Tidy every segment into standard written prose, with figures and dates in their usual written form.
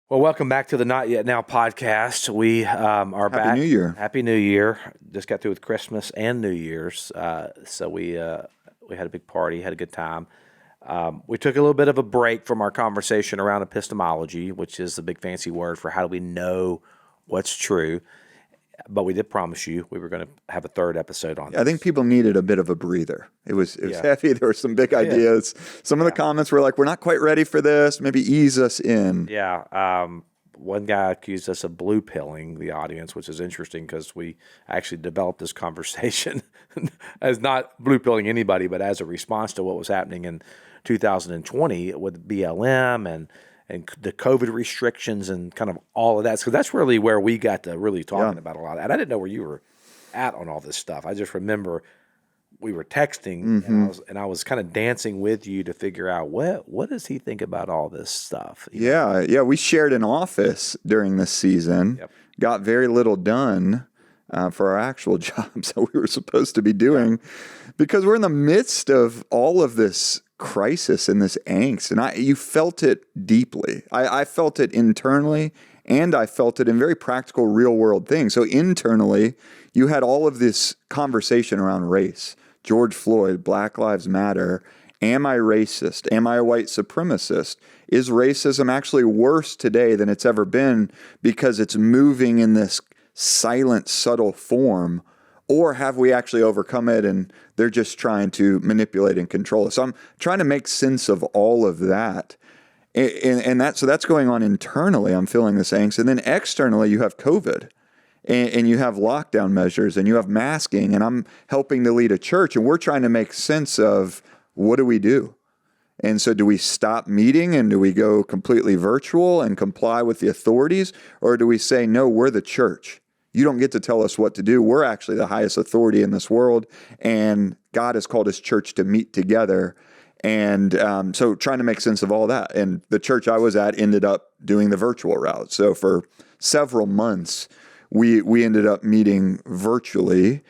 Well, welcome back to the Not Yet Now podcast. We are back. Happy New Year. Happy New Year. Just got through with Christmas and New Year's. So we had a big party, had a good time. We took a little bit of a break from our conversation around epistemology, which is the big fancy word for how do we know what's true. But we did promise you we were going to have a third episode on this. I think people needed a bit of a breather. It was heavy. There were some big ideas. Some of the comments were like, we're not quite ready for this. Maybe ease us in. Yeah. One guy accused us of blue pilling the audience, which is interesting because we actually developed this conversation as not blue pilling anybody, but as a response to what was happening in 2020 with BLM and the COVID restrictions and kind of all of that. So that's really where we got to really talking about a lot of that. And I didn't know where you were at on all this stuff. I just remember we were texting and I was kind of dancing with you to figure out what does he think about all this stuff? Yeah. We shared an office during this season, got very little done for our actual jobs that we were supposed to be doing because we're in the midst of all of this crisis and this angst, and you felt it deeply. I felt it internally, and I felt it in very practical, real-world things. So internally, you had all of this conversation around race. George Floyd, Black Lives Matter. Am I racist? Am I a white supremacist? Is racism actually worse today than it's ever been because it's moving in this silent, subtle form? Or have we actually overcome it and they're just trying to manipulate and control us? So I'm trying to make sense of all of that. And that's going on internally. I'm feeling this angst. And then externally, you have COVID and you have lockdown measures and you have masking. And I'm helping to lead a church and we're trying to make sense of what do we do? And so do we stop meeting and do we go completely virtual and comply with the authorities? Or do we say, no, we're the church. You don't get to tell us what to do. We're actually the highest authority in this world, and God has called his church to meet together. And so trying to make sense of all that. And the church I was at ended up doing the virtual route. So for several months, we ended up meeting virtually.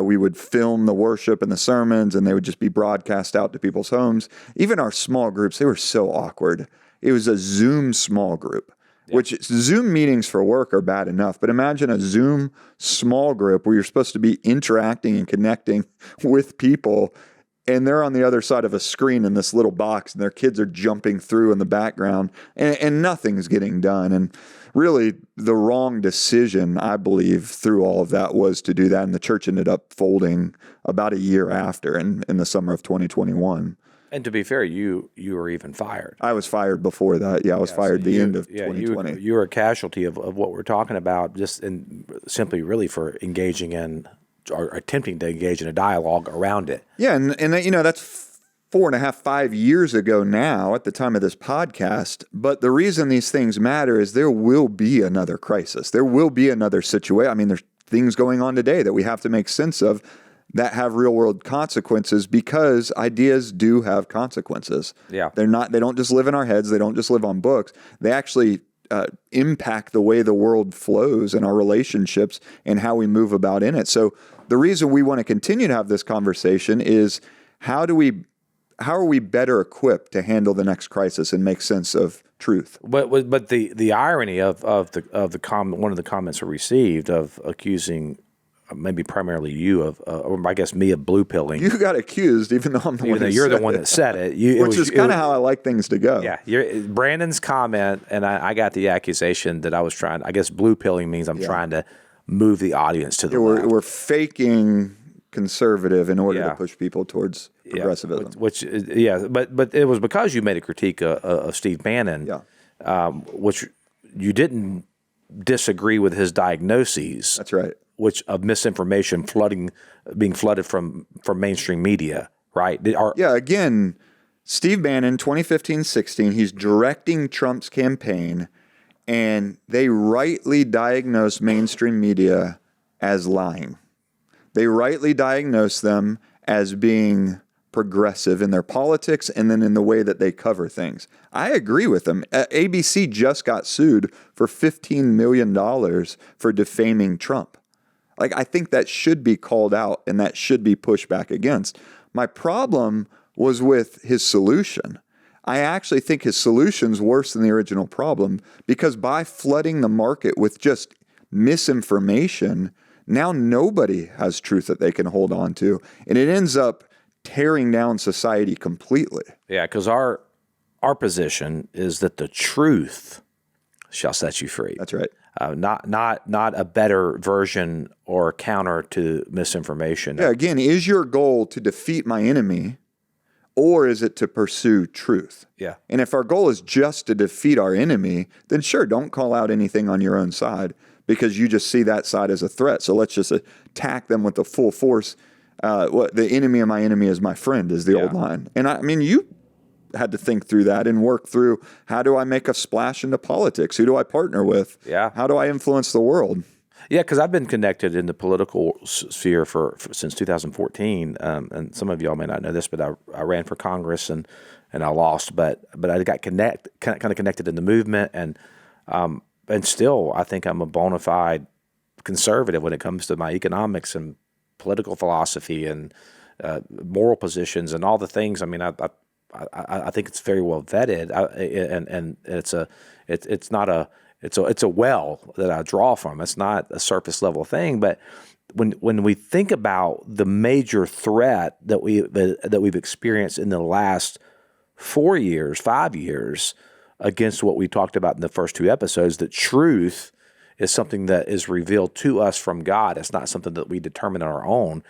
We would film the worship and the sermons, and they would just be broadcast out to people's homes. Even our small groups, they were so awkward. It was a Zoom small group. Which Zoom meetings for work are bad enough, but imagine a Zoom small group where you're supposed to be interacting and connecting with people, and they're on the other side of a screen in this little box, and their kids are jumping through in the background, and nothing's getting done. And really, the wrong decision, I believe, through all of that was to do that, and the church ended up folding about a year after, in the summer of 2021. And to be fair, you were even fired. I was fired before that. Yeah, I was fired the end of 2020. You were a casualty of what we're talking about, just simply really for engaging in or attempting to engage in a dialogue around it. Yeah, and that's 5 years ago now at the time of this podcast. But the reason these things matter is there will be another crisis. There will be another situation. I mean, there's things going on today that we have to make sense of that have real world consequences because ideas do have consequences. Yeah. They don't just live in our heads. They don't just live on books. They actually impact the way the world flows and our relationships and how we move about in it. So the reason we want to continue to have this conversation is how are we better equipped to handle the next crisis and make sense of truth? But the irony of the one of the comments we received of accusing maybe primarily you of, or I guess me, of blue pilling. You got accused, even though I'm the one. You're the one that said it. Which is kind of how I like things to go. Yeah, Brandon's comment, and I got the accusation that I was trying. I guess blue pilling means I'm trying to move the audience to the left. We're faking conservative in order to push people towards progressivism. But it was because you made a critique of Steve Bannon, which you didn't disagree with his diagnoses. That's right. Which of misinformation being flooded from mainstream media, right? Again, Steve Bannon, 2015-16, he's directing Trump's campaign, and they rightly diagnose mainstream media as lying. They rightly diagnose them as being progressive in their politics and then in the way that they cover things. I agree with them. ABC just got sued for $15 million for defaming Trump. I think that should be called out and that should be pushed back against. My problem was with his solution. I actually think his solution's worse than the original problem, because by flooding the market with just misinformation, now nobody has truth that they can hold on to, and it ends up tearing down society completely. Yeah, because our position is that the truth shall set you free. That's right. Not a better version or counter to misinformation. Yeah, again, is your goal to defeat my enemy, or is it to pursue truth? Yeah. And if our goal is just to defeat our enemy, then sure, don't call out anything on your own side, because you just see that side as a threat. So let's just attack them with the full force. The enemy of my enemy is my friend is the old line. And I mean, you had to think through that and work through, how do I make a splash into politics? Who do I partner with? Yeah. How do I influence the world? Yeah, because I've been connected in the political sphere for since 2014, and some of y'all may not know this, but I ran for Congress and I lost, but I got kind of connected in the movement, and still I think I'm a bona fide conservative when it comes to my economics and political philosophy and moral positions and all the things. I mean, I think it's very well vetted, and it's a well that I draw from. It's not a surface level thing. But when we think about the major threat that we've experienced in the last 4 years, 5 years, against what we talked about in the first two episodes, that truth is something that is revealed to us from God. It's not something that we determine on our own.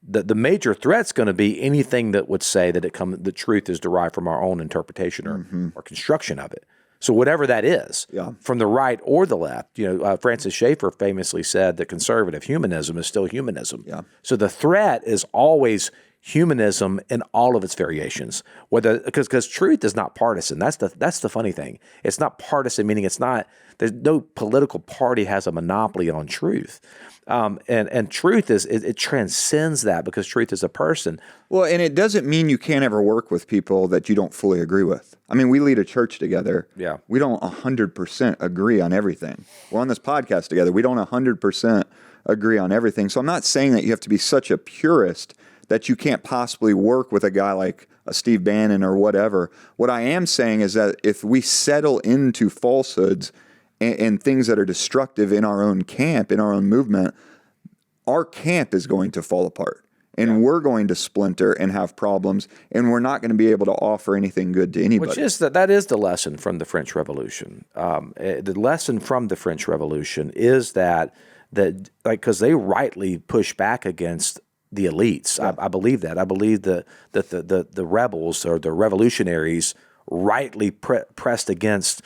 The major threat's going to be anything that would say that the truth is derived from our own interpretation or construction of it. So whatever that is, from the right or the left, Francis Schaeffer famously said that conservative humanism is still humanism. Yeah. So the threat is always humanism in all of its variations. Because truth is not partisan. That's the funny thing. It's not partisan, meaning there's no political party has a monopoly on truth. And truth it transcends that, because truth is a person. Well, and it doesn't mean you can't ever work with people that you don't fully agree with. I mean, we lead a church together. Yeah. We don't 100% agree on everything. We're on this podcast together. We don't 100% agree on everything. So I'm not saying that you have to be such a purist that you can't possibly work with a guy like a Steve Bannon or whatever. What I am saying is that if we settle into falsehoods and things that are destructive in our own camp, in our own movement, our camp is going to fall apart. And we're going to splinter and have problems, and we're not going to be able to offer anything good to anybody. Which is that is the lesson from the French Revolution. The lesson from the French Revolution is that because they rightly push back against the elites. Yeah. I believe that. I believe that the rebels or the revolutionaries rightly pressed against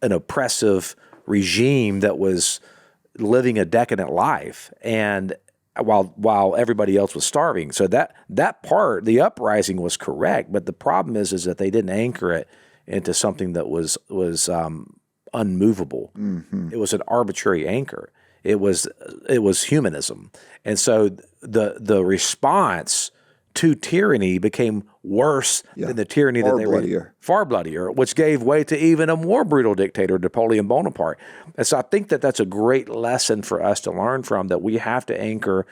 an oppressive regime that was living a decadent life, and while everybody else was starving. So that part, the uprising, was correct, but the problem is that they didn't anchor it into something that was unmovable. Mm-hmm. It was an arbitrary anchor. It was humanism, and so the response to tyranny became worse than the tyranny that they were. Far bloodier, which gave way to even a more brutal dictator, Napoleon Bonaparte. And so I think that that's a great lesson for us to learn from, that we have to anchor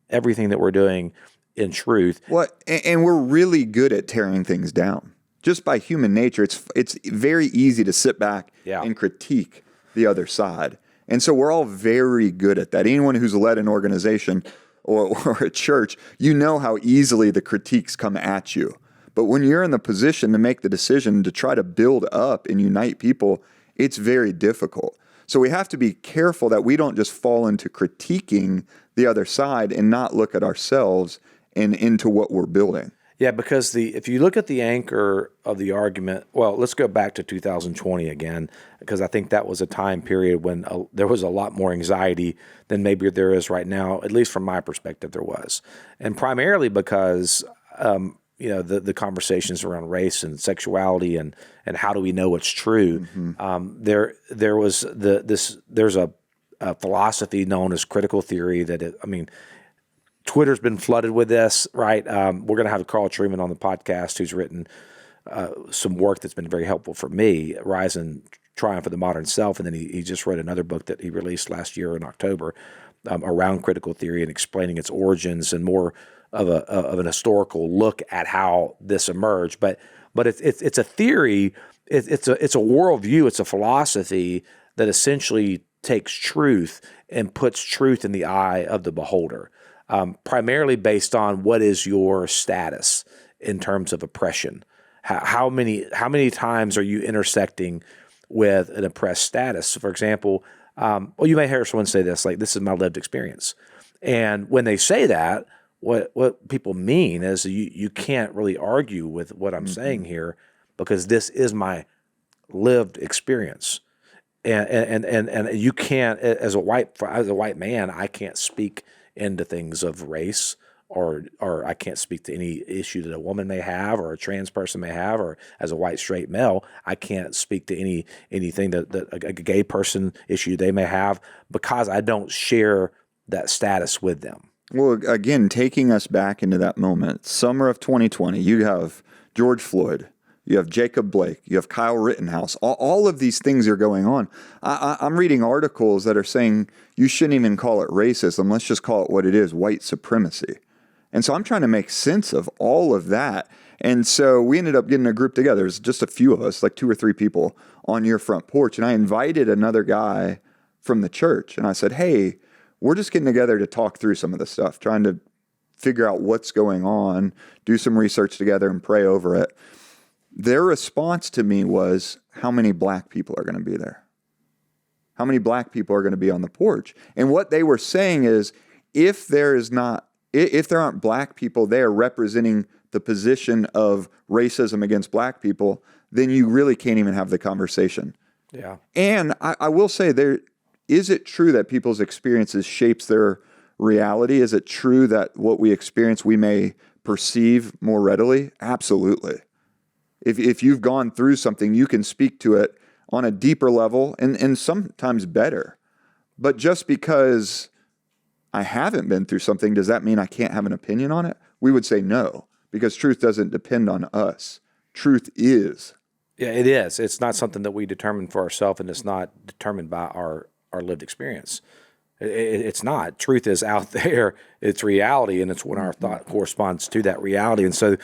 everything that we're doing in truth. Well, and we're really good at tearing things down. Just by human nature, it's very easy to sit back and critique the other side. And so we're all very good at that. Anyone who's led an organization or a church, you know how easily the critiques come at you. But when you're in the position to make the decision to try to build up and unite people, it's very difficult. So we have to be careful that we don't just fall into critiquing the other side and not look at ourselves and into what we're building. Yeah, because if you look at the anchor of the argument, well, let's go back to 2020 again, because I think that was a time period when there was a lot more anxiety than maybe there is right now, at least from my perspective there was. And primarily because, the conversations around race and sexuality and how do we know what's true, there's a philosophy known as critical theory Twitter's been flooded with this, right? We're going to have Carl Trueman on the podcast, who's written some work that's been very helpful for me, Rise and Triumph of the Modern Self, and then he just wrote another book that he released last year in October around critical theory and explaining its origins and more of an historical look at how this emerged. But but it's a theory. It's a worldview. It's a philosophy that essentially takes truth and puts truth in the eye of the beholder, primarily based on what is your status in terms of oppression. How many times are you intersecting with an oppressed status? For example, you may hear someone say this, like, this is my lived experience. And when they say that, what people mean is you can't really argue with what I'm saying here, because this is my lived experience. And you can't, as a white man, I can't speak into things of race, or I can't speak to any issue that a woman may have, or a trans person may have, or as a white straight male, I can't speak to anything that a gay person issue they may have, because I don't share that status with them. Well, again, taking us back into that moment, summer of 2020, you have George Floyd, you have Jacob Blake, you have Kyle Rittenhouse. All of these things are going on. I'm reading articles that are saying you shouldn't even call it racism. Let's just call it what it is, white supremacy. And so I'm trying to make sense of all of that. And so we ended up getting a group together. There's just a few of us, like 2 or 3 people on your front porch. And I invited another guy from the church. And I said, hey, we're just getting together to talk through some of this stuff, trying to figure out what's going on, do some research together and pray over it. Their response to me was, how many black people are going to be there? How many black people are going to be on the porch? And what they were saying is, if there aren't black people there representing the position of racism against black people, then you really can't even have the conversation. Yeah. And I will say, is it true that people's experiences shapes their reality? Is it true that what we experience we may perceive more readily? Absolutely. If you've gone through something, you can speak to it on a deeper level and sometimes better. But just because I haven't been through something, does that mean I can't have an opinion on it? We would say no, because truth doesn't depend on us. Truth is. Yeah, it is. It's not something that we determine for ourselves, and it's not determined by our lived experience. It's not. Truth is out there. It's reality, and it's when our thought corresponds to that reality. And so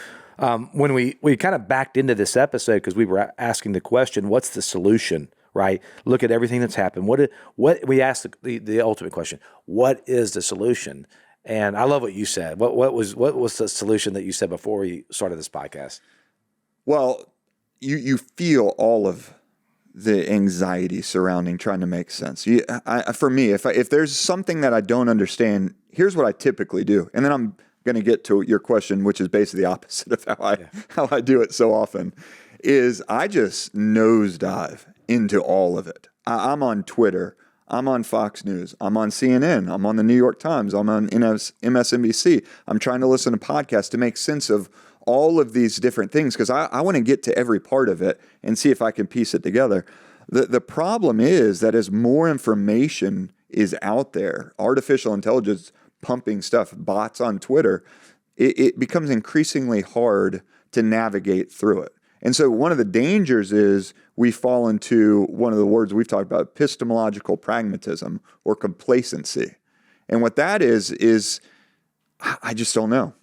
when we kind of backed into this episode, because we were asking the question, what's the solution, right? Look at everything that's happened. What we asked the ultimate question, what is the solution? And I love what you said. What was the solution that you said before we started this podcast? Well, you feel all of the anxiety surrounding trying to make sense. For me, if there's something that I don't understand, here's what I typically do. And then I'm going to get to your question, which is basically the opposite of how I do it so often, is I just nosedive into all of it. I'm on Twitter. I'm on Fox News. I'm on CNN. I'm on the New York Times. I'm on MSNBC. I'm trying to listen to podcasts to make sense of all of these different things, because I want to get to every part of it and see if I can piece it together. The problem is that as more information is out there, artificial intelligence pumping stuff, bots on Twitter, it becomes increasingly hard to navigate through it. And so one of the dangers is we fall into one of the words we've talked about, epistemological pragmatism or complacency. And what that is I just don't know.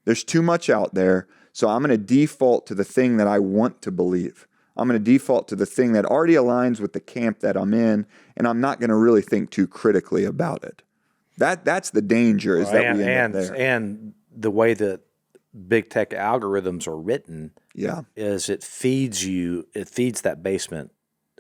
There's too much out there, so I'm going to default to the thing that I want to believe. I'm going to default to the thing that already aligns with the camp that I'm in, and I'm not going to really think too critically about it. That's the danger, is that we end up there. And the way that big tech algorithms are written is it feeds that basement.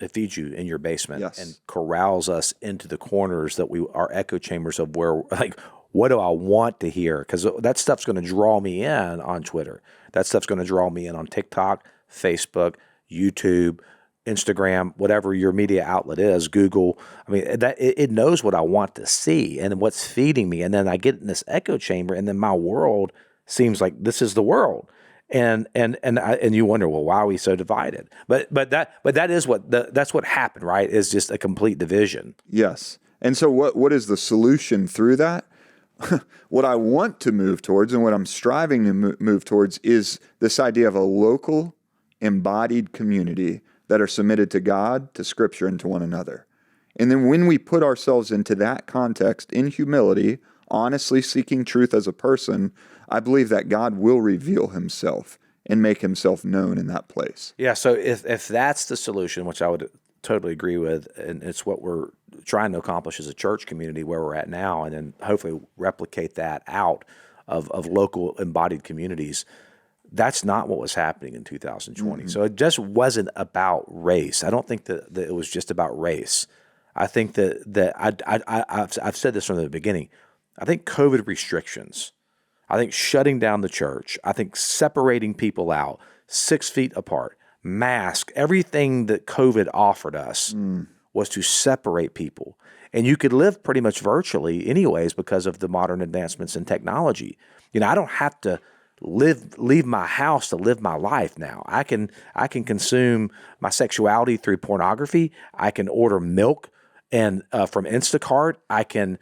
It feeds you in your basement and corrals us into the corners that are echo chambers of where, like, what do I want to hear? Because that stuff's going to draw me in on Twitter. That stuff's going to draw me in on TikTok, Facebook, YouTube, Instagram, whatever your media outlet is, Google. I mean, it knows what I want to see and what's feeding me. And then I get in this echo chamber, and then my world seems like this is the world. And you wonder, well, why are we so divided? But that is that's what happened, right? Is just a complete division. Yes. And so what is the solution through that? What I want to move towards and what I'm striving to move towards is this idea of a local, embodied community that are submitted to God, to Scripture, and to one another. And then when we put ourselves into that context in humility, honestly seeking truth as a person, I believe that God will reveal himself and make himself known in that place. Yeah, so if that's the solution, which I would totally agree with, and it's what we're trying to accomplish as a church community where we're at now, and then hopefully replicate that out of local embodied communities, that's not what was happening in 2020. So it just wasn't about race. I don't think that it was just about race. I think that I've said this from the beginning. I think COVID restrictions, I think shutting down the church, I think separating people out, 6 feet apart, mask, everything that COVID offered us was to separate people. And you could live pretty much virtually anyways because of the modern advancements in technology. I don't have to leave my house to live my life now. I can consume my sexuality through pornography. I can order milk and from Instacart. I can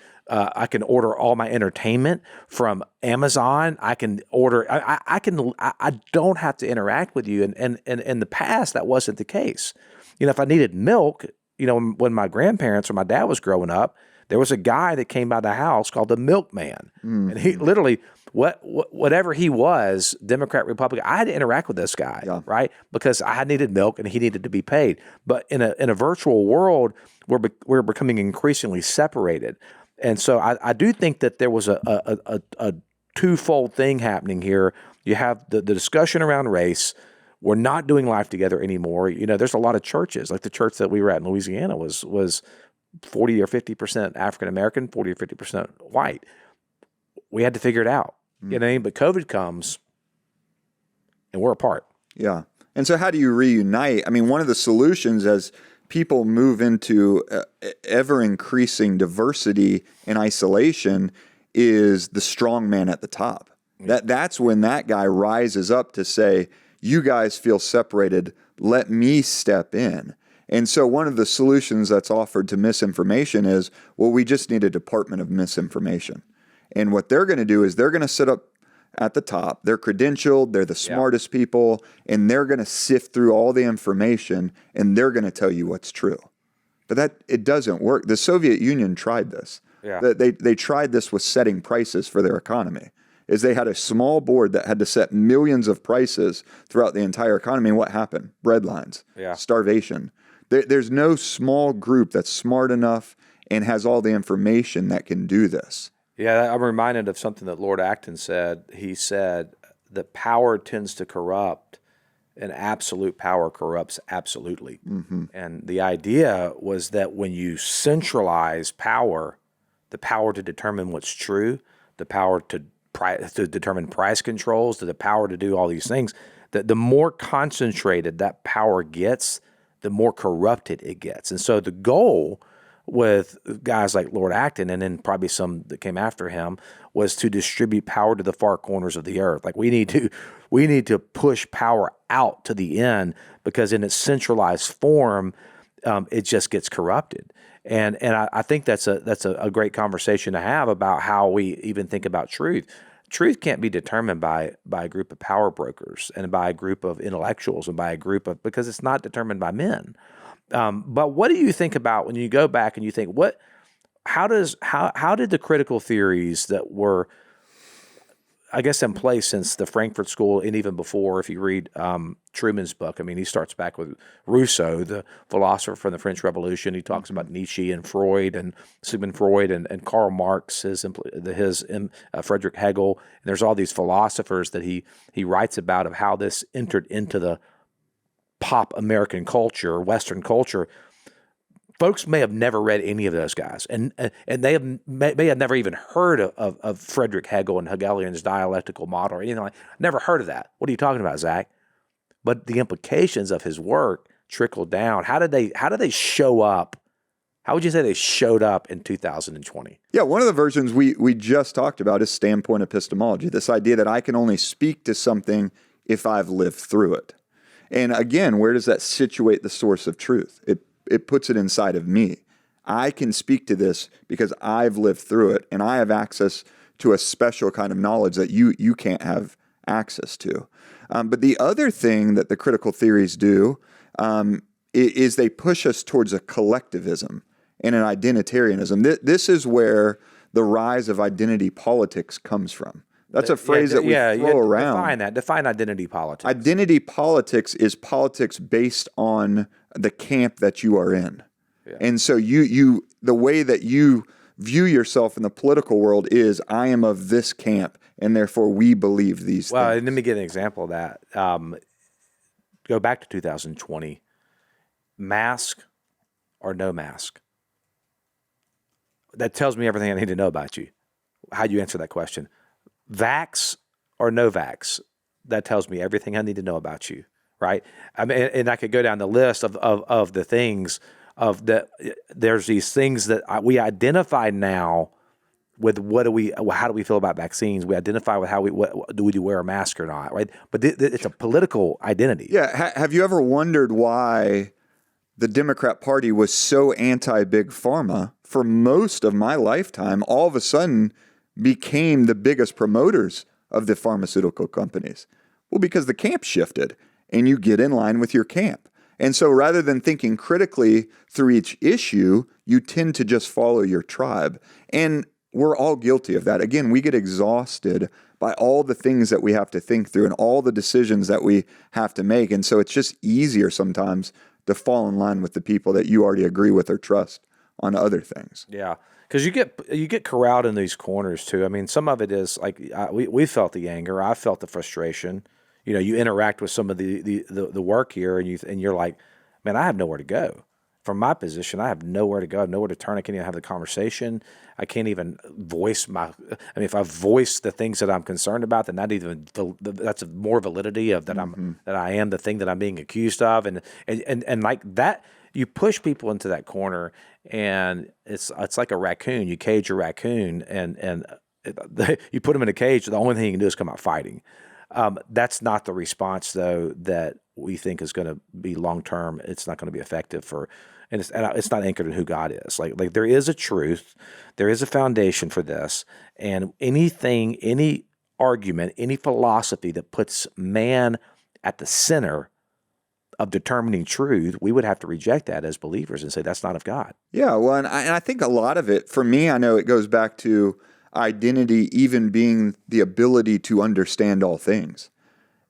order all my entertainment from Amazon. I can order. I don't have to interact with you. And in the past, that wasn't the case. If I needed milk, when my grandparents or my dad was growing up, there was a guy that came by the house called the milkman, and he literally whatever he was, Democrat, Republican, I had to interact with this guy, right? Because I needed milk and he needed to be paid. But in a virtual world, we're becoming increasingly separated. And so I do think that there was a twofold thing happening here. You have the discussion around race. We're not doing life together anymore. There's a lot of churches, like the church that we were at in Louisiana was 40 or 50% African American, 40 or 50% white. We had to figure it out. You know what I mean? But COVID comes and we're apart. Yeah. And so how do you reunite? I mean, one of the solutions as people move into ever increasing diversity and isolation is the strong man at the top. That's when that guy rises up to say, you guys feel separated, let me step in. And so one of the solutions that's offered to misinformation is, well, we just need a department of misinformation. And what they're going to do is they're going to sit up at the top. They're credentialed. They're the smartest people. And they're going to sift through all the information and they're going to tell you what's true. But it doesn't work. The Soviet Union tried this. Yeah. They tried this with setting prices for their economy. Is they had a small board that had to set millions of prices throughout the entire economy. And what happened? Breadlines, starvation. There's no small group that's smart enough and has all the information that can do this. Yeah, I'm reminded of something that Lord Acton said. He said that power tends to corrupt and absolute power corrupts absolutely. Mm-hmm. And the idea was that when you centralize power, the power to determine what's true, the power to determine price controls, the power to do all these things, that the more concentrated that power gets, the more corrupted it gets. And so the goal with guys like Lord Acton, and then probably some that came after him, was to distribute power to the far corners of the earth. Like we need to push power out to the end, because in its centralized form, it just gets corrupted. And I think that's a great conversation to have about how we even think about truth. Truth can't be determined by a group of power brokers and by a group of intellectuals and by a group of, because it's not determined by men. But what do you think about when you go back and you think, how did the critical theories that were, I guess, in place since the Frankfurt School and even before, if you read Truman's book, I mean, he starts back with Rousseau, the philosopher from the French Revolution. He talks about Nietzsche and Freud and Sigmund Freud and Karl Marx, his Friedrich Hegel. And there's all these philosophers that he writes about of how this entered into the pop American culture, Western culture. Folks may have never read any of those guys, and they may have never even heard of Friedrich Hegel and Hegelian's dialectical model or anything like that. Never heard of that. What are you talking about, Zach? But the implications of his work trickled down. How did they show up? How would you say they showed up in 2020? Yeah, one of the versions we just talked about is standpoint epistemology, this idea that I can only speak to something if I've lived through it. And again, where does that situate the source of truth? It puts it inside of me. I can speak to this because I've lived through it, and I have access to a special kind of knowledge that you can't have access to. But the other thing that the critical theories do is they push us towards a collectivism and an identitarianism. This is where the rise of identity politics comes from. That's a phrase that we throw around. Define identity politics. Identity politics is politics based on the camp that you are in. Yeah. And so you the way that you view yourself in the political world is, I am of this camp, and therefore we believe these things. Well, let me give an example of that. Go back to 2020. Mask or no mask? That tells me everything I need to know about you. How do you answer that question? Vax or no vax? That tells me everything I need to know about you, right? I mean, and I could go down the list of the things there's these things that we identify now with how do we feel about vaccines? We identify with do we wear a mask or not, right? But it's a political identity. Yeah. Have you ever wondered why the Democrat Party was so anti-big pharma for most of my lifetime, all of a sudden became the biggest promoters of the pharmaceutical companies? Well, because the camp shifted and you get in line with your camp. And so rather than thinking critically through each issue, you tend to just follow your tribe. And we're all guilty of that. Again, we get exhausted by all the things that we have to think through and all the decisions that we have to make. And so it's just easier sometimes to fall in line with the people that you already agree with or trust on other things. Yeah, because you get corralled in these corners too. I mean, some of it is like we felt the anger. I felt the frustration. You know, you interact with some of the work here, and you're like, man, I have nowhere to go. From my position, I have nowhere to go. I have nowhere to turn. I can't even have the conversation. I can't even voice if I voice the things that I'm concerned about, then that's more validity of that I am the thing that I'm being accused of, and like that, you push people into that corner, and it's like a raccoon. You cage a raccoon, and you put him in a cage. The only thing you can do is come out fighting. That's not the response, though, that we think is going to be long term. It's not going to be effective and it's not anchored in who God is. Like there is a truth, there is a foundation for this, and any argument, any philosophy that puts man at the center of determining truth, we would have to reject that as believers and say that's not of God. Yeah, well, and I think a lot of it, for me, I know it goes back to identity even being the ability to understand all things.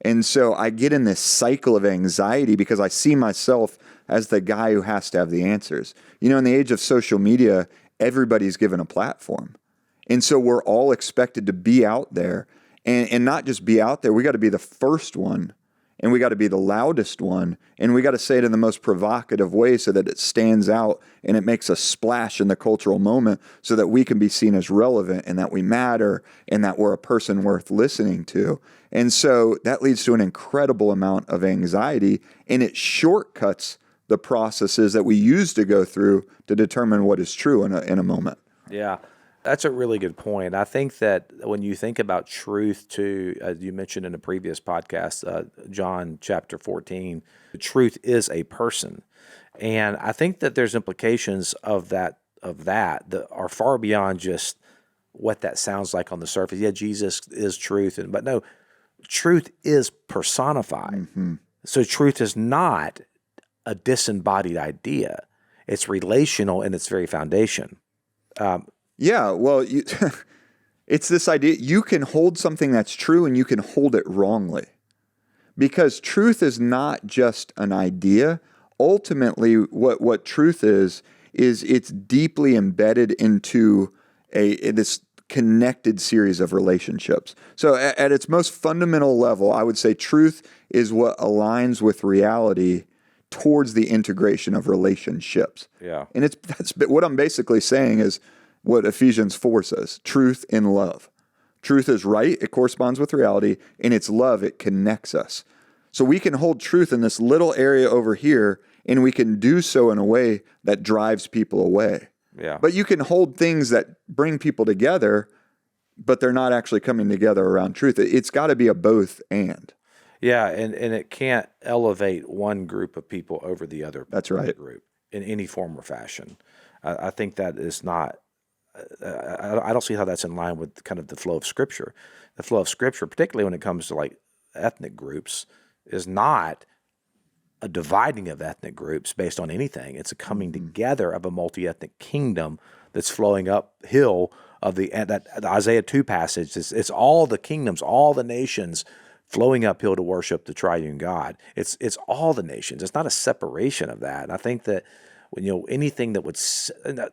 And so I get in this cycle of anxiety because I see myself as the guy who has to have the answers. You know, in the age of social media, everybody's given a platform. And so we're all expected to be out there and not just be out there. We got to be the first one, and we got to be the loudest one, and we got to say it in the most provocative way so that it stands out and it makes a splash in the cultural moment so that we can be seen as relevant and that we matter and that we're a person worth listening to. And so that leads to an incredible amount of anxiety, and it shortcuts the processes that we use to go through to determine what is true in a moment. Yeah. That's a really good point. I think that when you think about truth, too, as you mentioned in a previous podcast, John chapter 14, the truth is a person. And I think that there's implications of that are far beyond just what that sounds like on the surface. Yeah, Jesus is truth, but no, truth is personified. Mm-hmm. So truth is not a disembodied idea. It's relational in its very foundation. Yeah, well, it's this idea, you can hold something that's true and you can hold it wrongly. Because truth is not just an idea. Ultimately, what truth is it's deeply embedded into this connected series of relationships. So at its most fundamental level, I would say truth is what aligns with reality towards the integration of relationships. Yeah. And that's what I'm basically saying is what Ephesians 4 says, truth in love. Truth is right, it corresponds with reality, and it's love, it connects us. So we can hold truth in this little area over here, and we can do so in a way that drives people away. Yeah. But you can hold things that bring people together, but they're not actually coming together around truth. It's got to be a both and. Yeah, and it can't elevate one group of people over the other. That's right. Group in any form or fashion. I think that is not. I don't see how that's in line with kind of the flow of Scripture. The flow of Scripture, particularly when it comes to like ethnic groups, is not a dividing of ethnic groups based on anything. It's a coming together of a multi-ethnic kingdom that's flowing uphill of the Isaiah 2 passage. It's all the kingdoms, all the nations flowing uphill to worship the triune God. It's all the nations. It's not a separation of that. And I think that anything that would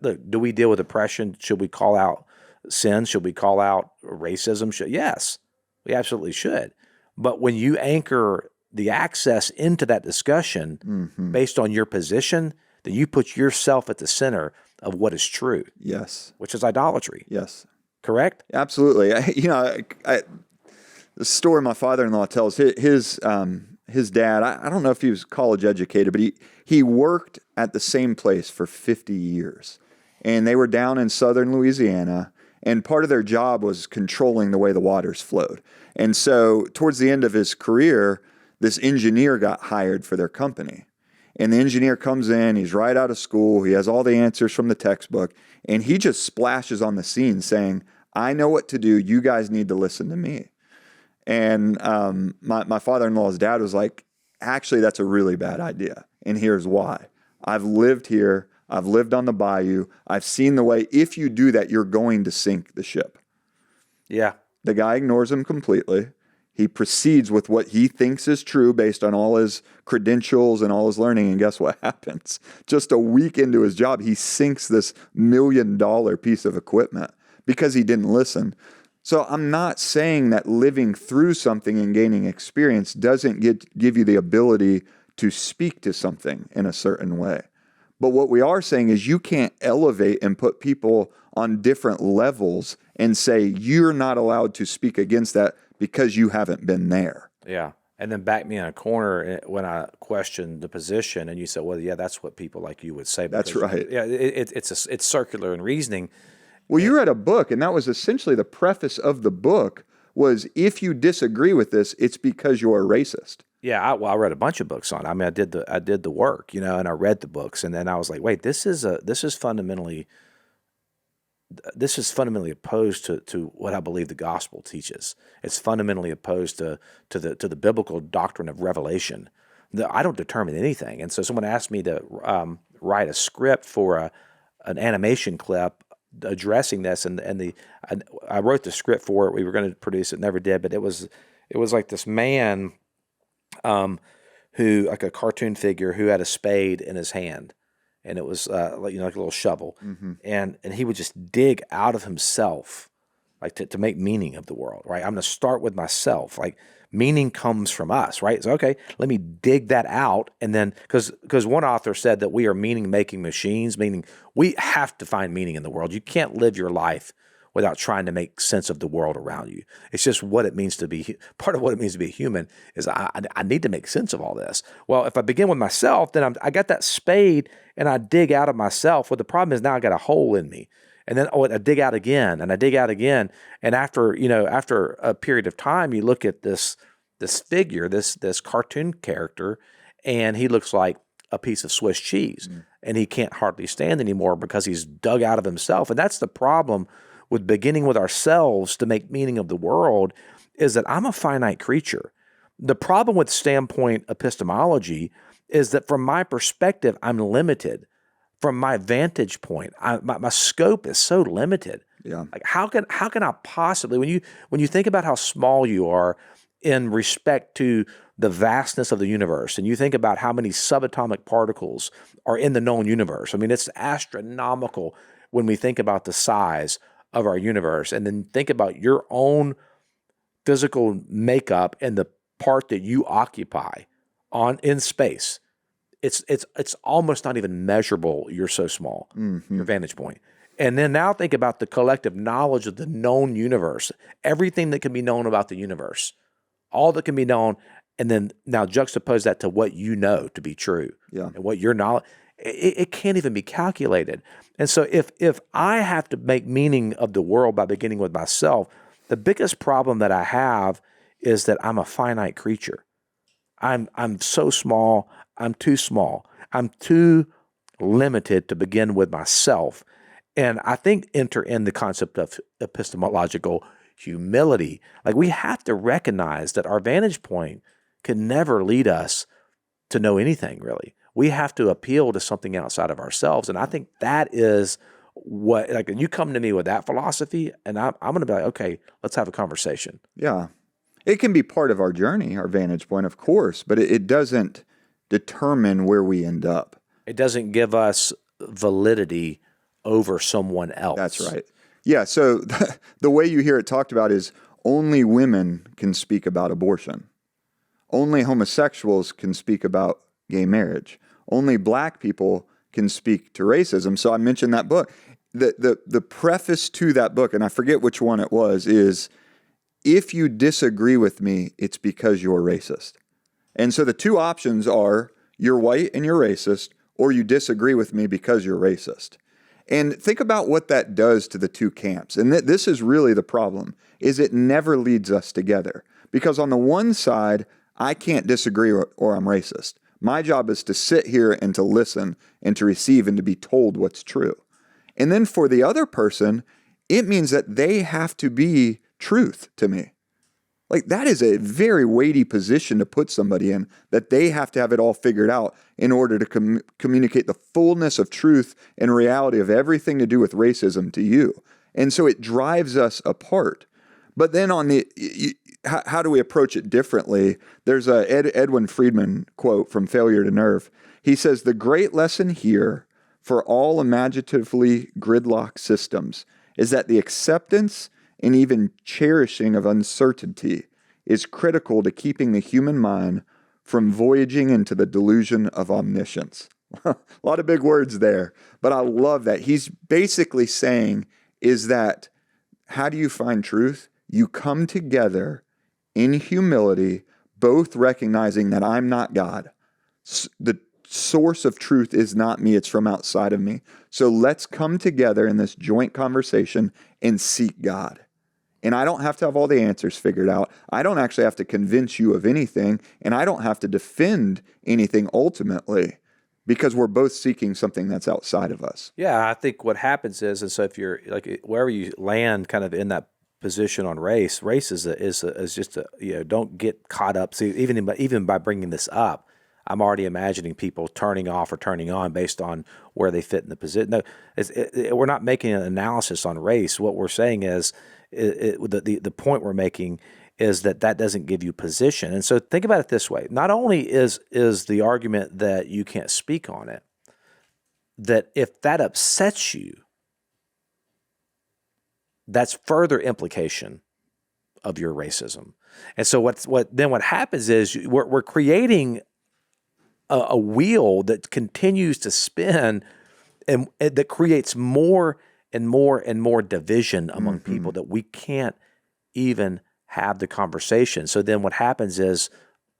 look, do we deal with oppression? Should we call out sin? Should we call out racism? Yes, we absolutely should. But when you anchor the access into that discussion based on your position, then you put yourself at the center of what is true. Yes. Which is idolatry. Yes. Correct? Absolutely. The story my father-in-law tells, his dad, I don't know if he was college educated, but he worked at the same place for 50 years. And they were down in southern Louisiana, and part of their job was controlling the way the waters flowed. And so towards the end of his career, this engineer got hired for their company. And the engineer comes in, he's right out of school, he has all the answers from the textbook, and he just splashes on the scene saying, I know what to do, you guys need to listen to me. And my father-in-law's dad was like, actually, that's a really bad idea. And here's why. I've lived here. I've lived on the bayou. I've seen the way, if you do that, you're going to sink the ship. Yeah. The guy ignores him completely. He proceeds with what he thinks is true based on all his credentials and all his learning. And guess what happens? Just a week into his job, he sinks this $1 million piece of equipment because he didn't listen. So I'm not saying that living through something and gaining experience doesn't give you the ability to speak to something in a certain way. But what we are saying is you can't elevate and put people on different levels and say you're not allowed to speak against that because you haven't been there. Yeah. And then back me in a corner when I questioned the position, and you said, well, yeah, that's what people like you would say. That's right. Yeah, it's circular in reasoning. Well, you read a book, and that was essentially the preface of the book was, if you disagree with this, it's because you're a racist. Yeah, I read a bunch of books on it. I mean, I did the work, and I read the books, and then I was like, wait, this is fundamentally opposed to what I believe the gospel teaches. It's fundamentally opposed to the biblical doctrine of revelation. I don't determine anything, and so someone asked me to write a script for an animation clip addressing this, and I wrote the script for it. We were going to produce it, never did, but it was like this man, who, like a cartoon figure, who had a spade in his hand, and it was like a little shovel, and he would just dig out of himself, like to make meaning of the world. Right, I'm going to start with myself. Like, meaning comes from us, right? So, okay, let me dig that out. And then, because one author said that we are meaning-making machines, meaning we have to find meaning in the world. You can't live your life without trying to make sense of the world around you. It's just what it means to be, part of what it means to be a human is I need to make sense of all this. Well, if I begin with myself, then I got that spade and I dig out of myself. Well, the problem is now I got a hole in me. And then I dig out again, and I dig out again. And after a period of time, you look at this figure, this cartoon character, and he looks like a piece of Swiss cheese, and he can't hardly stand anymore because he's dug out of himself. And that's the problem with beginning with ourselves to make meaning of the world, is that I'm a finite creature. The problem with standpoint epistemology is that from my perspective, I'm limited. From my vantage point, my scope is so limited. Yeah. Like how can I possibly, when you think about how small you are in respect to the vastness of the universe, and you think about how many subatomic particles are in the known universe, I mean, it's astronomical when we think about the size of our universe, and then think about your own physical makeup and the part that you occupy in space. It's almost not even measurable. You're so small, your vantage point. And then now think about the collective knowledge of the known universe, everything that can be known about the universe, all that can be known, and then now juxtapose that to what you know to be true, and what your knowledge, it can't even be calculated. And so if I have to make meaning of the world by beginning with myself, the biggest problem that I have is that I'm a finite creature. I'm so small. I'm too small. I'm too limited to begin with myself. And I think enter in the concept of epistemological humility. Like, we have to recognize that our vantage point can never lead us to know anything, really. We have to appeal to something outside of ourselves. And I think that is what, like, you come to me with that philosophy, and I'm going to be like, okay, let's have a conversation. Yeah. It can be part of our journey, our vantage point, of course, but it doesn't determine where we end up. It doesn't give us validity over someone else. That's right. Yeah, so the way you hear it talked about is only women can speak about abortion. Only homosexuals can speak about gay marriage. Only black people can speak to racism. So I mentioned that book. The preface to that book, and I forget which one it was, is if you disagree with me, it's because you're racist. And so the two options are you're white and you're racist, or you disagree with me because you're racist. And think about what that does to the two camps. And this is really the problem, is it never leads us together. Because on the one side, I can't disagree or I'm racist. My job is to sit here and to listen and to receive and to be told what's true. And then for the other person, it means that they have to be truth to me. Like, that is a very weighty position to put somebody in, that they have to have it all figured out in order to communicate the fullness of truth and reality of everything to do with racism to you. And so it drives us apart. But then how do we approach it differently? There's a Edwin Friedman quote from Failure to Nerve. He says, "The great lesson here for all imaginatively gridlocked systems is that the acceptance and even cherishing of uncertainty is critical to keeping the human mind from voyaging into the delusion of omniscience." A lot of big words there, but I love that. He's basically saying is that how do you find truth? You come together in humility, both recognizing that I'm not God. The source of truth is not me, it's from outside of me. So let's come together in this joint conversation and seek God. And I don't have to have all the answers figured out. I don't actually have to convince you of anything, and I don't have to defend anything ultimately, because we're both seeking something that's outside of us. Yeah, I think what happens is, and so if you're like wherever you land, kind of in that position on race is just a, don't get caught up. See, even by bringing this up, I'm already imagining people turning off or turning on based on where they fit in the position. No, we're not making an analysis on race. What we're saying is, the point we're making is that doesn't give you position. And so think about it this way. Not only is the argument that you can't speak on it, that if that upsets you, that's further implication of your racism. And so what happens is we're creating a wheel that continues to spin and that creates more and more and more division among people that we can't even have the conversation. So then what happens is,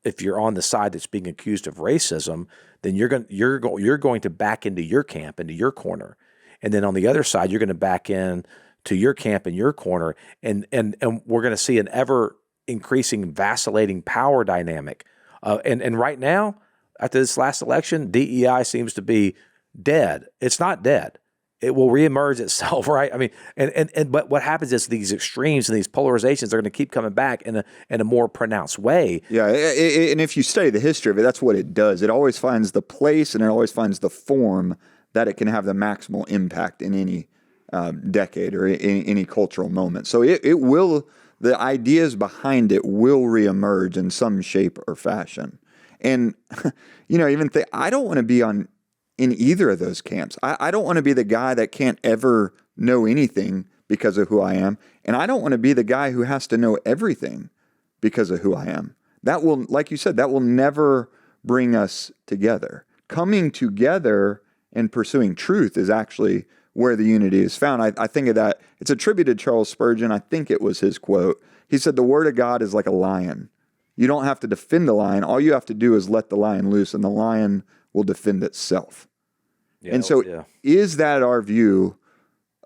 if you're on the side that's being accused of racism, then you're going to back into your camp, into your corner. And then on the other side, you're going to back in to your camp in your corner. And we're going to see an ever increasing vacillating power dynamic. And right now, after this last election, DEI seems to be dead. It's not dead. It will reemerge itself, right? I mean, but what happens is these extremes and these polarizations are going to keep coming back in a more pronounced way. Yeah, and if you study the history of it, that's what it does. It always finds the place and it always finds the form that it can have the maximal impact in any decade or any cultural moment. So it will, the ideas behind it will reemerge in some shape or fashion. And, I don't want to be in either of those camps. I don't want to be the guy that can't ever know anything because of who I am. And I don't want to be the guy who has to know everything because of who I am. That will, like you said, that will never bring us together. Coming together and pursuing truth is actually where the unity is found. I think of that. It's attributed to Charles Spurgeon. I think it was his quote. He said, "The word of God is like a lion. You don't have to defend the lion. All you have to do is let the lion loose, and the lion will defend itself." Yeah, and so is that our view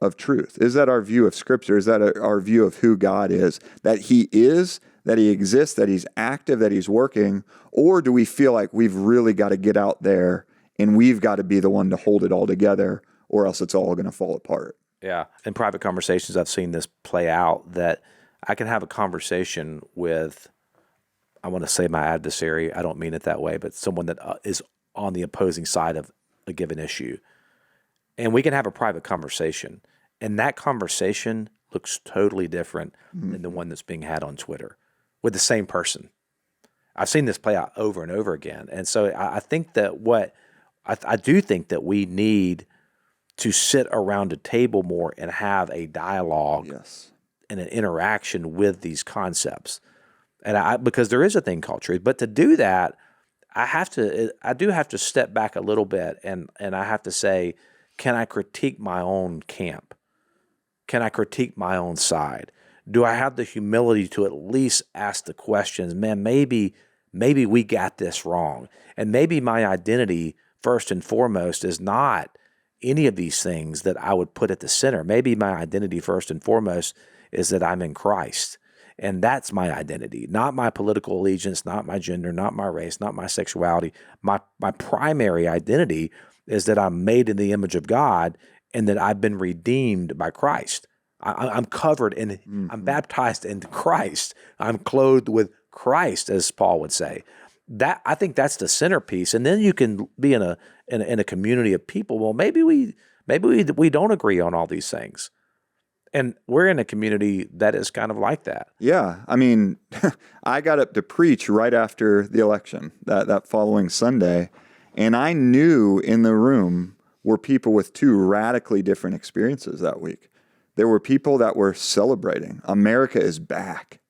of truth? Is that our view of Scripture? Is that our view of who God is? That He is, that He exists, that He's active, that He's working? Or do we feel like we've really got to get out there and we've got to be the one to hold it all together, or else it's all going to fall apart? Yeah. In private conversations, I've seen this play out, that I can have a conversation with, I want to say my adversary, I don't mean it that way, but someone that is on the opposing side of a given issue. and we can have a private conversation. And that conversation looks totally different than the one that's being had on Twitter with the same person. I've seen this play out over and over again. And so I think that I do think that we need to sit around a table more and have a dialogue and an interaction with these concepts. And because there is a thing called truth. But to do that, I do have to step back a little bit and I have to say, can I critique my own camp? Can I critique my own side? Do I have the humility to at least ask the questions, man, maybe we got this wrong. And maybe my identity, first and foremost, is not any of these things that I would put at the center. Maybe my identity, first and foremost, is that I'm in Christ. And that's my identity, not my political allegiance, not my gender, not my race, not my sexuality. My primary identity is that I'm made in the image of God and that I've been redeemed by Christ. I'm covered in, I'm baptized into Christ. I'm clothed with Christ, as Paul would say. That, I think that's the centerpiece. And then you can be in a community of people. Well, maybe we don't agree on all these things. And we're in a community that is kind of like that. Yeah. I mean, I got up to preach right after the election, that following Sunday, and I knew in the room were people with two radically different experiences that week. There were people that were celebrating. America is back.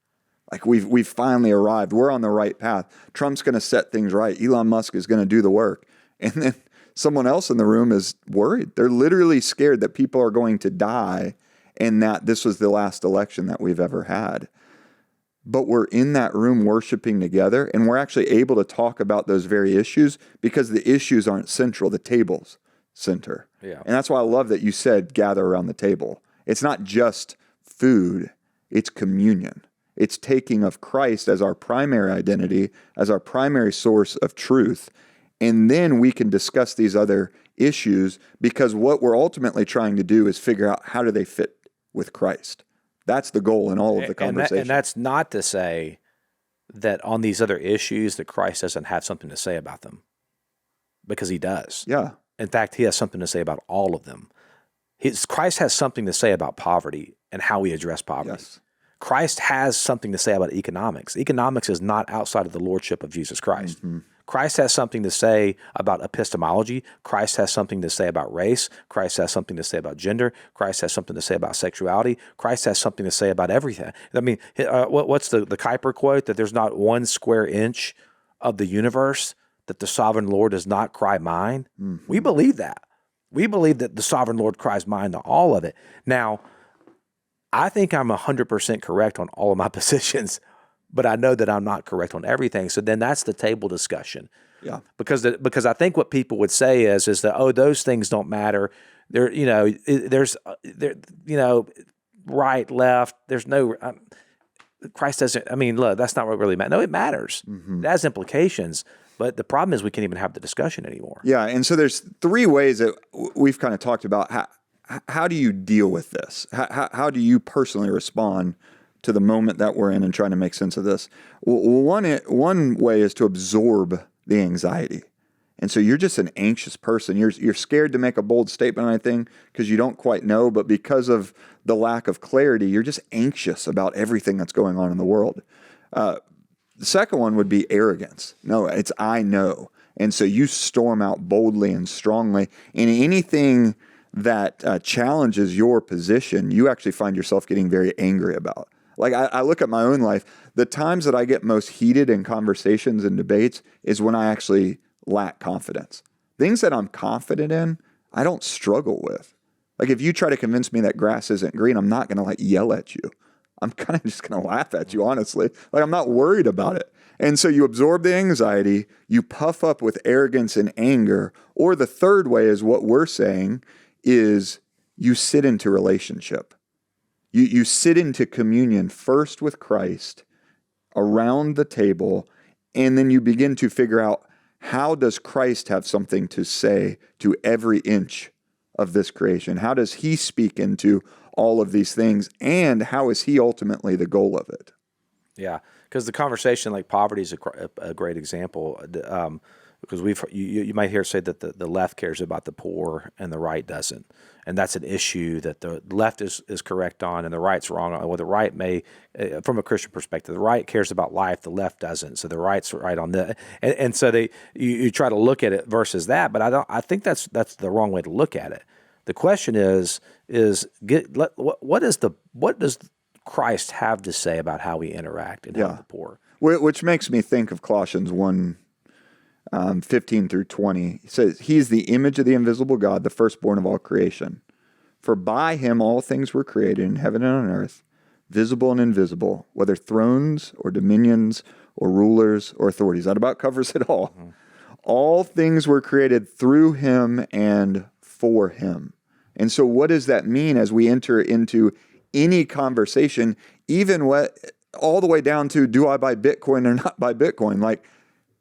Like we've finally arrived. We're on the right path. Trump's going to set things right. Elon Musk is going to do the work. And then someone else in the room is worried. They're literally scared that people are going to die and that this was the last election that we've ever had. But we're in that room worshiping together, and we're actually able to talk about those very issues because the issues aren't central. The table's center. Yeah. And that's why I love that you said gather around the table. It's not just food, it's communion. It's taking of Christ as our primary identity, as our primary source of truth, and then we can discuss these other issues because what we're ultimately trying to do is figure out how do they fit with Christ. That's the goal in all of the conversation. And that's not to say that on these other issues that Christ doesn't have something to say about them, because he does. Yeah. In fact, he has something to say about all of them. Christ has something to say about poverty and how we address poverty. Yes. Christ has something to say about economics. Economics is not outside of the Lordship of Jesus Christ. Mm-hmm. Christ has something to say about epistemology. Christ has something to say about race. Christ has something to say about gender. Christ has something to say about sexuality. Christ has something to say about everything. I mean, what's the Kuyper quote? That there's not 1 square inch of the universe that the sovereign Lord does not cry mine. Mm-hmm. We believe that. We believe that the sovereign Lord cries mine to all of it. Now, I think I'm 100% correct on all of my positions, but I know that I'm not correct on everything. So then that's the table discussion. Yeah. Because I think what people would say is that, those things don't matter. There's right, left. There's no Christ doesn't. I mean, look, that's not what really matters. No, it matters. Mm-hmm. It has implications. But the problem is we can't even have the discussion anymore. Yeah, and so there's 3 ways that we've kind of talked about how do you deal with this? How do you personally respond to the moment that we're in and trying to make sense of this? One way is to absorb the anxiety. And so you're just an anxious person. You're scared to make a bold statement on anything because you don't quite know, but because of the lack of clarity, you're just anxious about everything that's going on in the world. The second one would be arrogance. No, it's I know. And so you storm out boldly and strongly. And anything that challenges your position, you actually find yourself getting very angry about. Like I look at my own life, the times that I get most heated in conversations and debates is when I actually lack confidence. Things that I'm confident in, I don't struggle with. Like if you try to convince me that grass isn't green, I'm not going to yell at you. I'm kind of just going to laugh at you, honestly. Like I'm not worried about it. And so you absorb the anxiety, you puff up with arrogance and anger, or the third way is what we're saying is you sit into relationship. You sit into communion first with Christ around the table, and then you begin to figure out how does Christ have something to say to every inch of this creation? How does he speak into all of these things, and how is he ultimately the goal of it? Yeah, because the conversation like poverty is a great example. because you might hear say that the left cares about the poor and the right doesn't, and that's an issue that the left is correct on and the right's wrong on. Well, the right may, from a Christian perspective, the right cares about life, the left doesn't. So the right's right on the, and so you try to look at it versus that, but I think that's the wrong way to look at it. The question what does Christ have to say about how we interact and help the poor? Which makes me think of Colossians 1, 15 through 20. It says, He's the image of the invisible God, the firstborn of all creation. For by him all things were created in heaven and on earth, visible and invisible, whether thrones or dominions or rulers or authorities. That about covers it all. Mm-hmm. All things were created through him and for him. And so what does that mean as we enter into any conversation, even all the way down to, do I buy Bitcoin or not buy Bitcoin? Like,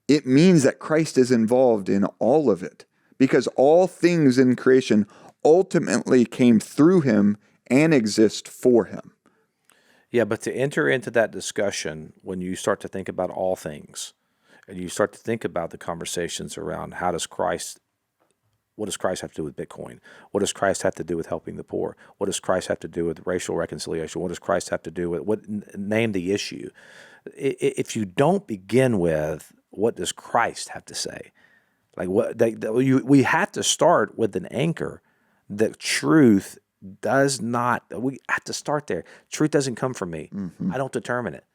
it means that Christ is involved in all of it, because all things in creation ultimately came through him and exist for him. Yeah, but to enter into that discussion, when you start to think about all things, and you start to think about the conversations around what does Christ have to do with Bitcoin? What does Christ have to do with helping the poor? What does Christ have to do with racial reconciliation? What does Christ have to do with name the issue? If you don't begin with what does Christ have to say, we have to start with an anchor that truth does not. We have to start there. Truth doesn't come from me. Mm-hmm. I don't determine it.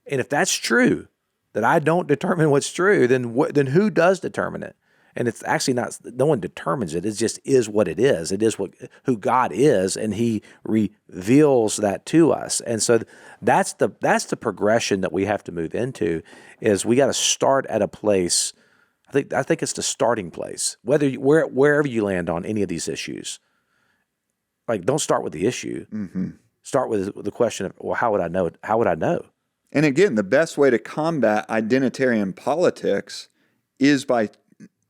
And if that's true, that I don't determine what's true, then who does determine it? And it's actually not, no one determines it. It just is what it is. It is who God is, and he reveals that to us. And so that's the progression that we have to move into, is we got to start at a place. I think it's the starting place. Wherever you land on any of these issues, like, don't start with the issue. Mm-hmm. Start with the question of, well, how would I know? How would I know? And again, the best way to combat identitarian politics is by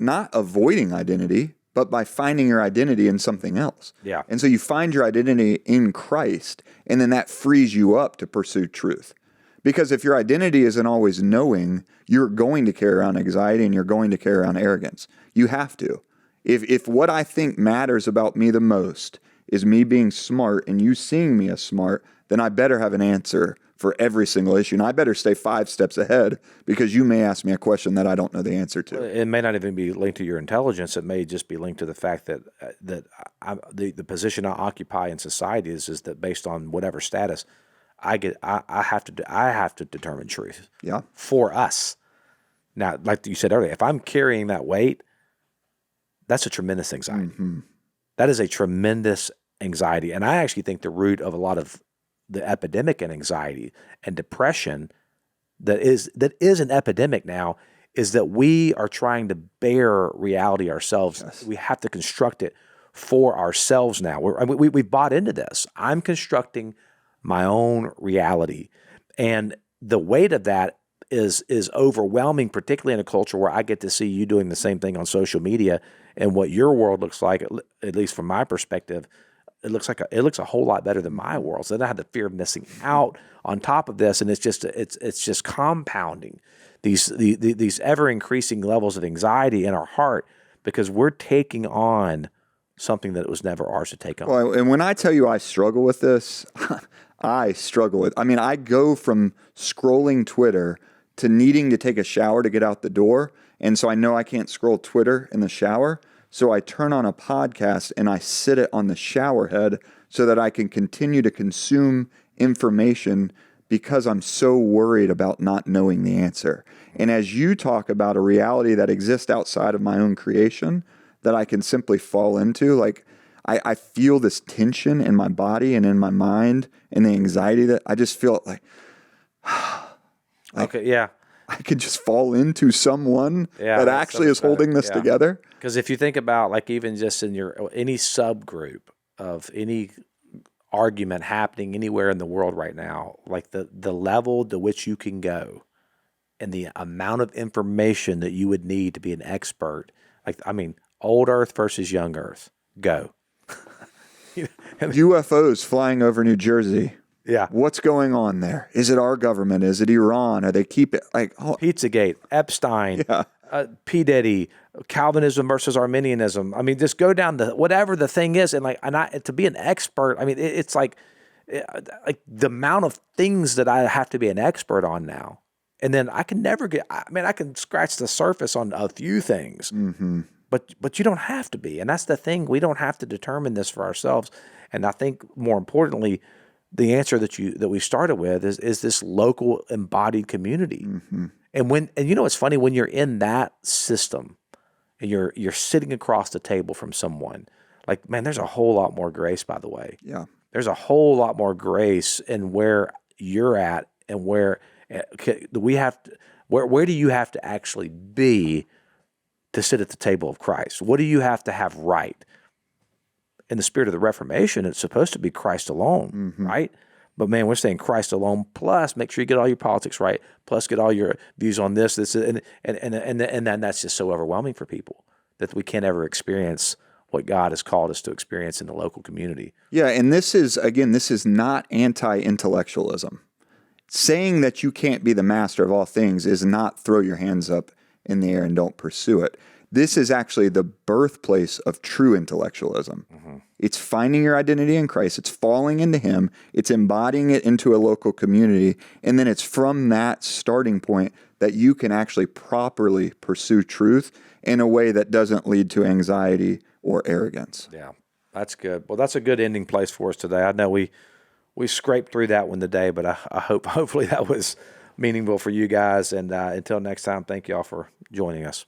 not avoiding identity, but by finding your identity in something else. Yeah. And so you find your identity in Christ, and then that frees you up to pursue truth. Because if your identity isn't always knowing, you're going to carry around anxiety and you're going to carry around arrogance. You have to. If what I think matters about me the most is me being smart and you seeing me as smart, then I better have an answer for every single issue. And I better stay 5 steps ahead, because you may ask me a question that I don't know the answer to. It may not even be linked to your intelligence. It may just be linked to the fact that the position I occupy in society is that based on whatever status, I have to determine truth. Yeah. For us. Now, like you said earlier, if I'm carrying that weight, that's a tremendous anxiety. Mm-hmm. That is a tremendous anxiety. And I actually think the root of a lot of the epidemic in anxiety and depression that is an epidemic now is that we are trying to bear reality ourselves. Yes. We have to construct it for ourselves now. We bought into this. I'm constructing my own reality. And the weight of that is overwhelming, particularly in a culture where I get to see you doing the same thing on social media, and what your world looks like, at least from my perspective, it looks a whole lot better than my world. So then I have the fear of missing out on top of this, and it's just compounding these ever increasing levels of anxiety in our heart, because we're taking on something that was never ours to take on. Well, and when I tell you I struggle with this, I struggle with. I mean, I go from scrolling Twitter to needing to take a shower to get out the door, and so I know I can't scroll Twitter in the shower. So I turn on a podcast and I sit it on the shower head so that I can continue to consume information, because I'm so worried about not knowing the answer. And as you talk about a reality that exists outside of my own creation that I can simply fall into, like I feel this tension in my body and in my mind, and the anxiety that I just feel like okay, yeah. I could just fall into someone that actually is holding this together. Because if you think about, like, even just in any subgroup of any argument happening anywhere in the world right now, like the level to which you can go and the amount of information that you would need to be an expert, old Earth versus young Earth, go. UFOs flying over New Jersey. Yeah. What's going on there? Is it our government? Is it Iran? Are they keep it like Pizzagate, Epstein? Yeah. P. Diddy, Calvinism versus Arminianism. I mean, just go down whatever the thing is, and to be an expert. I mean, it's like the amount of things that I have to be an expert on now, and then I can never get. I mean, I can scratch the surface on a few things, but you don't have to be, and that's the thing. We don't have to determine this for ourselves. And I think more importantly, the answer that we started with is this local embodied community. And it's funny when you're in that system and you're sitting across the table from someone, like, man, there's a whole lot more grace, by the way. Yeah. There's a whole lot more grace in where you're at and where where do you have to actually be to sit at the table of Christ? What do you have to have right? In the spirit of the Reformation, it's supposed to be Christ alone, right? But man, we're saying Christ alone, plus make sure you get all your politics right, plus get all your views on this, and then that's just so overwhelming for people that we can't ever experience what God has called us to experience in the local community. Yeah, and this is not anti-intellectualism. Saying that you can't be the master of all things is not throw your hands up in the air and don't pursue it. This is actually the birthplace of true intellectualism. It's finding your identity in Christ. It's falling into Him. It's embodying it into a local community. And then it's from that starting point that you can actually properly pursue truth in a way that doesn't lead to anxiety or arrogance. Yeah, that's good. Well, that's a good ending place for us today. I know we scraped through that one today, but I hopefully that was meaningful for you guys. And until next time, thank you all for joining us.